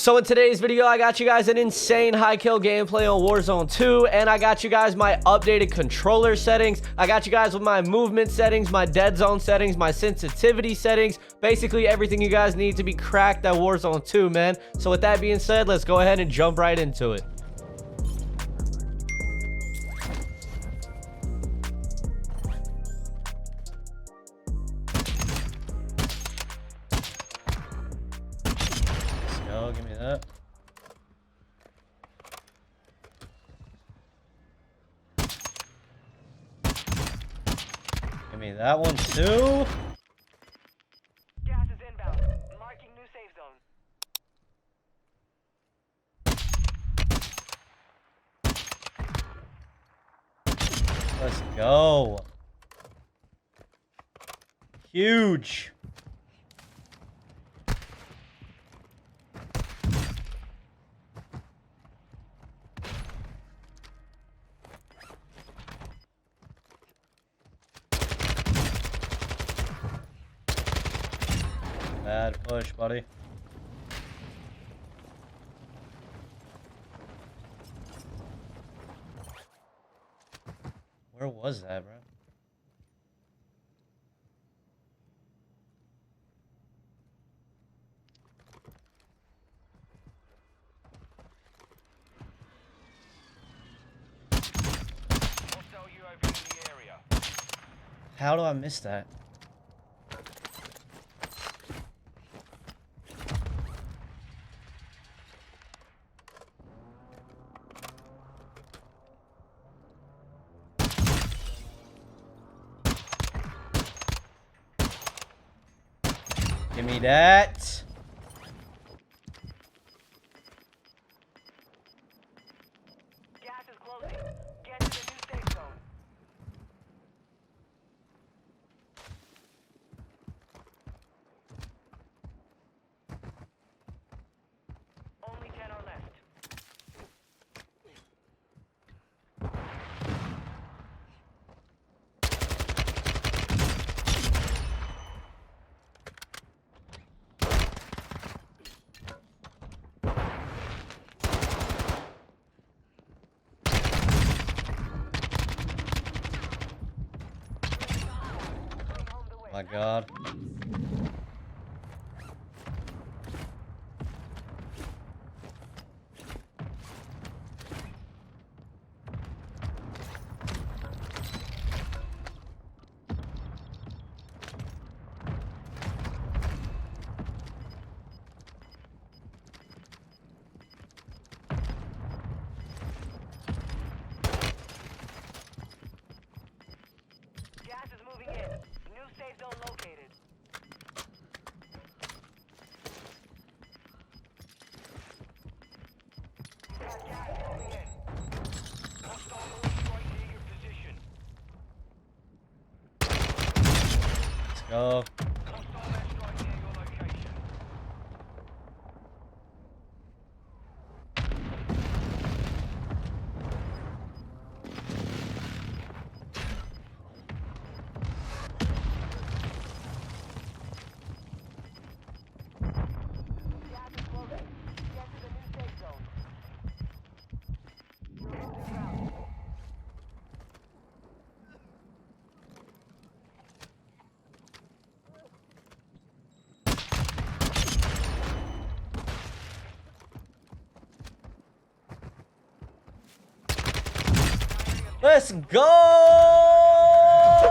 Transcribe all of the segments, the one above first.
So in today's video, I got you guys an insane high kill gameplay on Warzone 2, and I got you guys my updated controller settings. I got you guys with my movement settings, my dead zone settings, my sensitivity settings, basically everything you guys need to be cracked at Warzone 2, man. So with that being said, let's go ahead and jump right into it. Give me that. Give me that one too. Gas is inbound. Marking new safe zone. Let's go. Huge. Bad push, buddy. Where was that, bro? Hostile UAV in the area. How do I miss that? Give me that. Gas is closing. Get to the new safe zone. Only 10 are left. My God. Gas is moving in. New safe zone located. Got gas moving in. Hostile moving right near your position. Let's go. Hostile airstrike near your location. Gas is closing. Get to the new safe zone. Losing ground. Let's go!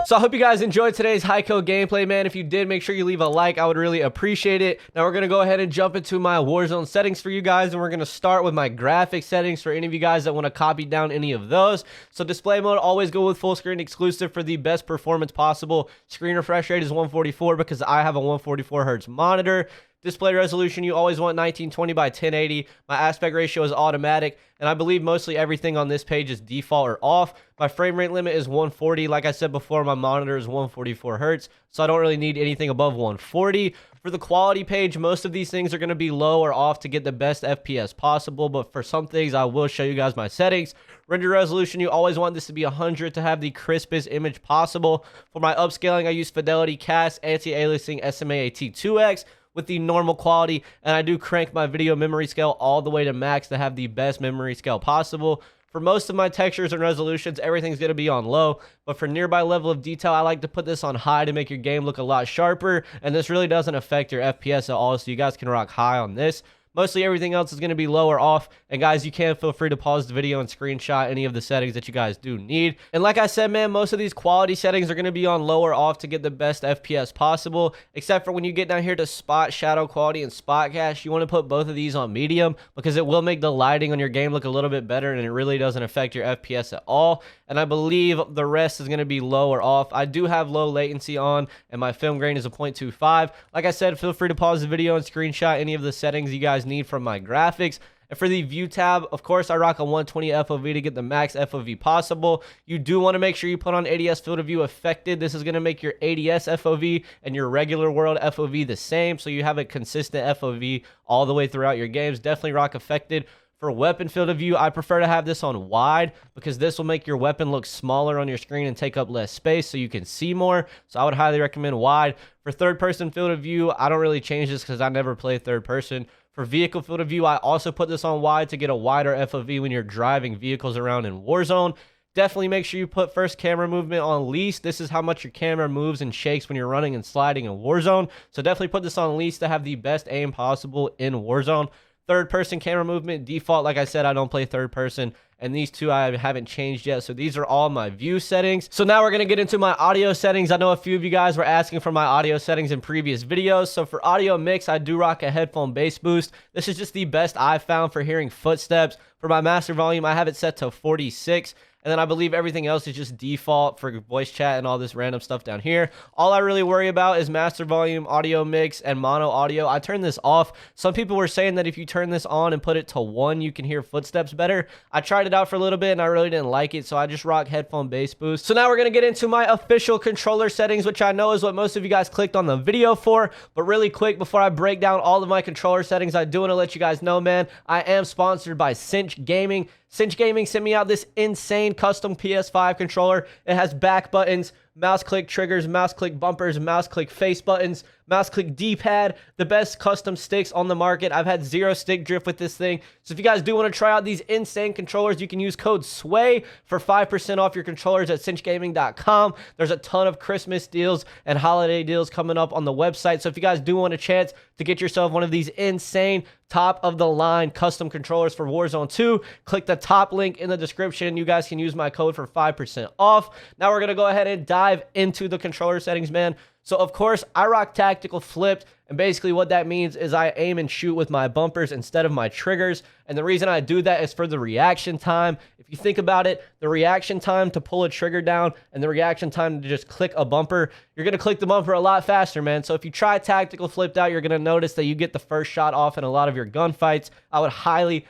So I hope you guys enjoyed today's high kill gameplay, man. If you did, make sure you leave a like. I would really appreciate it. Now we're going to go ahead and jump into my Warzone settings for you guys, and we're going to start with my graphic settings for any of you guys that want to copy down any of those. So display mode, always go with full screen exclusive for the best performance possible. Screen refresh rate is 144 because I have a 144 hertz monitor. Display resolution, you always want 1920 by 1080. My aspect ratio is automatic, and I believe mostly everything on this page is default or off. My frame rate limit is 140. Like I said before, my monitor is 144 hertz, so I don't really need anything above 140. For the quality page, most of these things are going to be low or off to get the best FPS possible, but for some things, I will show you guys my settings. Render resolution, you always want this to be 100 to have the crispest image possible. For my upscaling, I use Fidelity Cast Anti-Aliasing SMA AT2X. with the normal quality, and I do crank my video memory scale all the way to max to have the best memory scale possible. For most of my textures and resolutions, everything's going to be on low, but for nearby level of detail, I like to put this on high to make your game look a lot sharper, and this really doesn't affect your FPS at all, so you guys can rock high on this. Mostly everything else is going to be low or off. And guys, you can feel free to pause the video and screenshot any of the settings that you guys do need. And like I said, man, most of these quality settings are going to be on low or off to get the best FPS possible. Except for when you get down here to spot, shadow quality, and spot cast, you want to put both of these on medium because it will make the lighting on your game look a little bit better and it really doesn't affect your FPS at all. And I believe the rest is going to be low or off. I do have low latency on and my film grain is a 0.25. Like I said, feel free to pause the video and screenshot any of the settings you guys need from my graphics. And for the view tab, of course, I rock a 120 FOV to get the max FOV possible. You do want to make sure you put on ADS field of view affected. This is going to make your ADS FOV and your regular world FOV the same, so you have a consistent FOV all the way throughout your games. Definitely rock affected. For weapon field of view, I prefer to have this on wide because this will make your weapon look smaller on your screen and take up less space so you can see more. So I would highly recommend wide. For third person field of view, I don't really change this because I never play third person. For vehicle field of view, I also put this on wide to get a wider FOV when you're driving vehicles around in Warzone. Definitely make sure you put first camera movement on least. This is how much your camera moves and shakes when you're running and sliding in Warzone. So definitely put this on least to have the best aim possible in Warzone. Third person camera movement default, like I said, I don't play third person, and these two I haven't changed yet, so these are all my view settings. So now we're going to get into my audio settings. I know a few of you guys were asking for my audio settings in previous videos. So for audio mix, I do rock a headphone bass boost. This is just the best I've found for hearing footsteps. For my master volume, I have it set to 46. And then I believe everything else is just default for voice chat and all this random stuff down here. All I really worry about is master volume, audio mix, and mono audio. I turn this off. Some people were saying that if you turn this on and put it to 1, you can hear footsteps better. I tried it out for a little bit and I really didn't like it, so I just rock headphone bass boost. So now we're going to get into my official controller settings, which I know is what most of you guys clicked on the video for. But really quick, before I break down all of my controller settings, I do want to let you guys know, man, I am sponsored by Cinch Gaming. Cinch Gaming sent me out this insane custom PS5 controller. It has back buttons, mouse click triggers, mouse click bumpers, mouse click face buttons, mouse click D-pad, the best custom sticks on the market. I've had zero stick drift with this thing. So if you guys do want to try out these insane controllers, you can use code SWAY for 5% off your controllers at cinchgaming.com. There's a ton of Christmas deals and holiday deals coming up on the website. So if you guys do want a chance to get yourself one of these insane top of the line custom controllers for Warzone 2, click the top link in the description. You guys can use my code for 5% off. Now we're going to go ahead and dive into the controller settings, man. So of course I rock tactical flipped, and basically what that means is I aim and shoot with my bumpers instead of my triggers. And the reason I do that is for the reaction time. If you think about it, the reaction time to pull a trigger down and the reaction time to just click a bumper, you're going to click the bumper a lot faster, man. So if you try tactical flipped out, you're going to notice that you get the first shot off in a lot of your gunfights. I would highly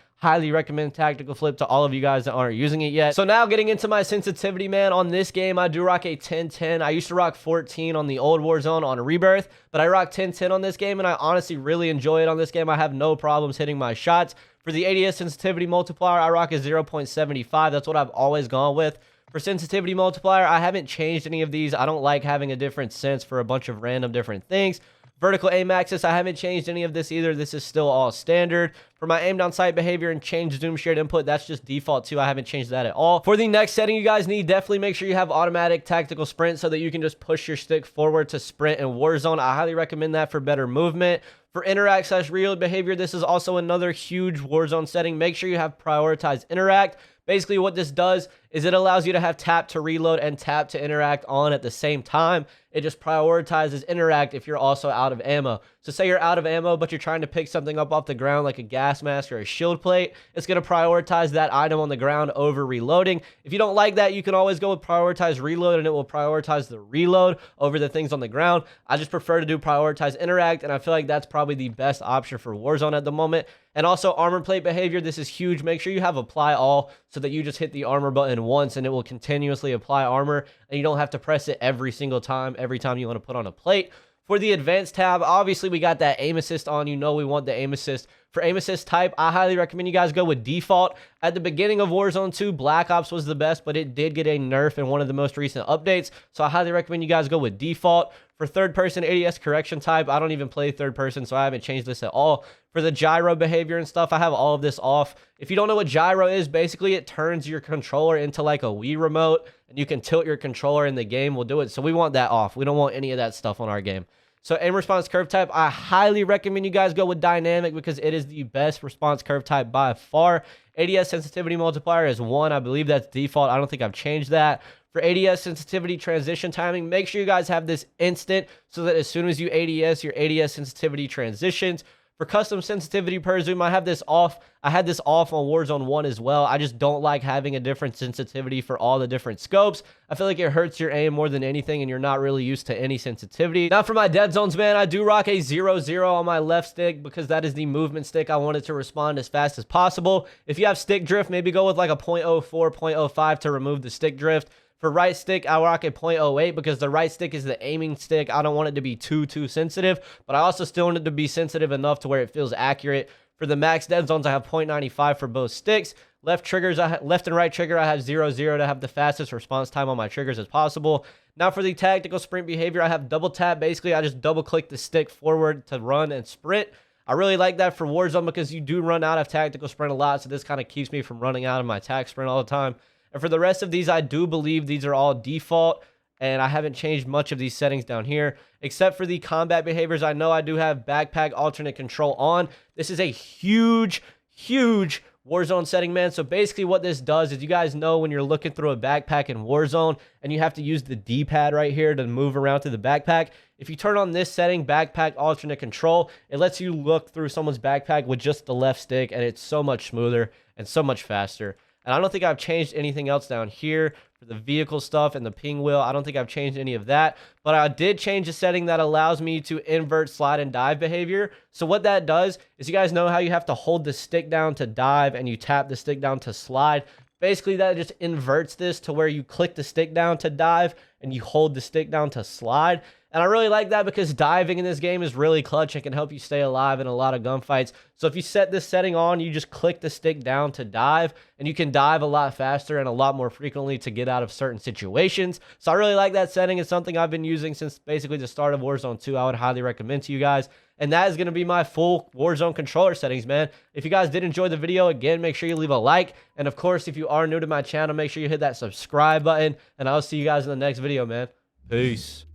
recommend tactical flip to all of you guys that aren't using it yet. So now getting into my sensitivity, man, on this game, I do rock a 1010. I used to rock 14 on the old Warzone on Rebirth, but I rock 1010 on this game, and I honestly really enjoy it on this game. I have no problems hitting my shots. For the ADS sensitivity multiplier, I rock a 0.75. That's what I've always gone with. For sensitivity multiplier, I haven't changed any of these. I don't like having a different sense for a bunch of random different things. Vertical aim axis, I haven't changed any of this either. This is still all standard. For my aim down sight behavior and change zoom shared input, that's just default too. I haven't changed that at all. For the next setting you guys need, definitely make sure you have automatic tactical sprint so that you can just push your stick forward to sprint in Warzone. I highly recommend that for better movement. For interact / reload behavior, this is also another huge Warzone setting. Make sure you have prioritized interact. Basically what this does is it allows you to have tap to reload and tap to interact on at the same time. It just prioritizes interact if you're also out of ammo. So say you're out of ammo, but you're trying to pick something up off the ground like a gas mask or a shield plate, it's going to prioritize that item on the ground over reloading. If you don't like that, you can always go with prioritize reload, and it will prioritize the reload over the things on the ground. I just prefer to do prioritize interact, and I feel like that's probably the best option for Warzone at the moment. And also armor plate behavior, this is huge. Make sure you have apply all so that you just hit the armor button once and it will continuously apply armor, and you don't have to press it every single time, every time you want to put on a plate. For the advanced tab, obviously we got that aim assist on. You know we want the aim assist. For aim assist type, I highly recommend you guys go with default. At the beginning of Warzone 2, Black Ops was the best, but it did get a nerf in one of the most recent updates. So I highly recommend you guys go with default. For third person ADS correction type, I don't even play third person, so I haven't changed this at all. For the gyro behavior and stuff, I have all of this off. If you don't know what gyro is, basically it turns your controller into like a Wii remote, and you can tilt your controller in the game. We'll do it. So we want that off. We don't want any of that stuff on our game. So aim response curve type, I highly recommend you guys go with dynamic because it is the best response curve type by far. ADS sensitivity multiplier is 1. I believe that's default. I don't think I've changed that. For ADS sensitivity transition timing, make sure you guys have this instant so that as soon as you ADS, your ADS sensitivity transitions. For custom sensitivity per zoom, I have this off. I had this off on Warzone 1 as well. I just don't like having a different sensitivity for all the different scopes. I feel like it hurts your aim more than anything, and you're not really used to any sensitivity. Now for my dead zones, man, I do rock a 0-0 on my left stick because that is the movement stick. I want it to respond as fast as possible. If you have stick drift, maybe go with like a 0.04, 0.05 to remove the stick drift. For right stick, I rock a 0.08 because the right stick is the aiming stick. I don't want it to be too sensitive, but I also still want it to be sensitive enough to where it feels accurate. For the max dead zones, I have 0.95 for both sticks. Left and right trigger, I have 0-0 to have the fastest response time on my triggers as possible. Now for the tactical sprint behavior, I have double tap. Basically, I just double click the stick forward to run and sprint. I really like that for Warzone because you do run out of tactical sprint a lot, so this kind of keeps me from running out of my tac sprint all the time. And for the rest of these, I do believe these are all default, and I haven't changed much of these settings down here, except for the combat behaviors. I know I do have backpack alternate control on. This is a huge Warzone setting, man. So basically what this does is, you guys know when you're looking through a backpack in Warzone and you have to use the D-pad right here to move around through the backpack. If you turn on this setting, backpack alternate control, it lets you look through someone's backpack with just the left stick, and it's so much smoother and so much faster. And I don't think I've changed anything else down here for the vehicle stuff and the ping wheel. I don't think I've changed any of that. But I did change a setting that allows me to invert slide and dive behavior. So what that does is, you guys know how you have to hold the stick down to dive and you tap the stick down to slide. Basically, that just inverts this to where you click the stick down to dive and you hold the stick down to slide. And I really like that because diving in this game is really clutch and can help you stay alive in a lot of gunfights. So if you set this setting on, you just click the stick down to dive, and you can dive a lot faster and a lot more frequently to get out of certain situations. So I really like that setting. It's something I've been using since basically the start of Warzone 2. I would highly recommend to you guys. And that is going to be my full Warzone controller settings, man. If you guys did enjoy the video, again, make sure you leave a like. And of course, if you are new to my channel, make sure you hit that subscribe button. And I'll see you guys in the next video, man. Peace.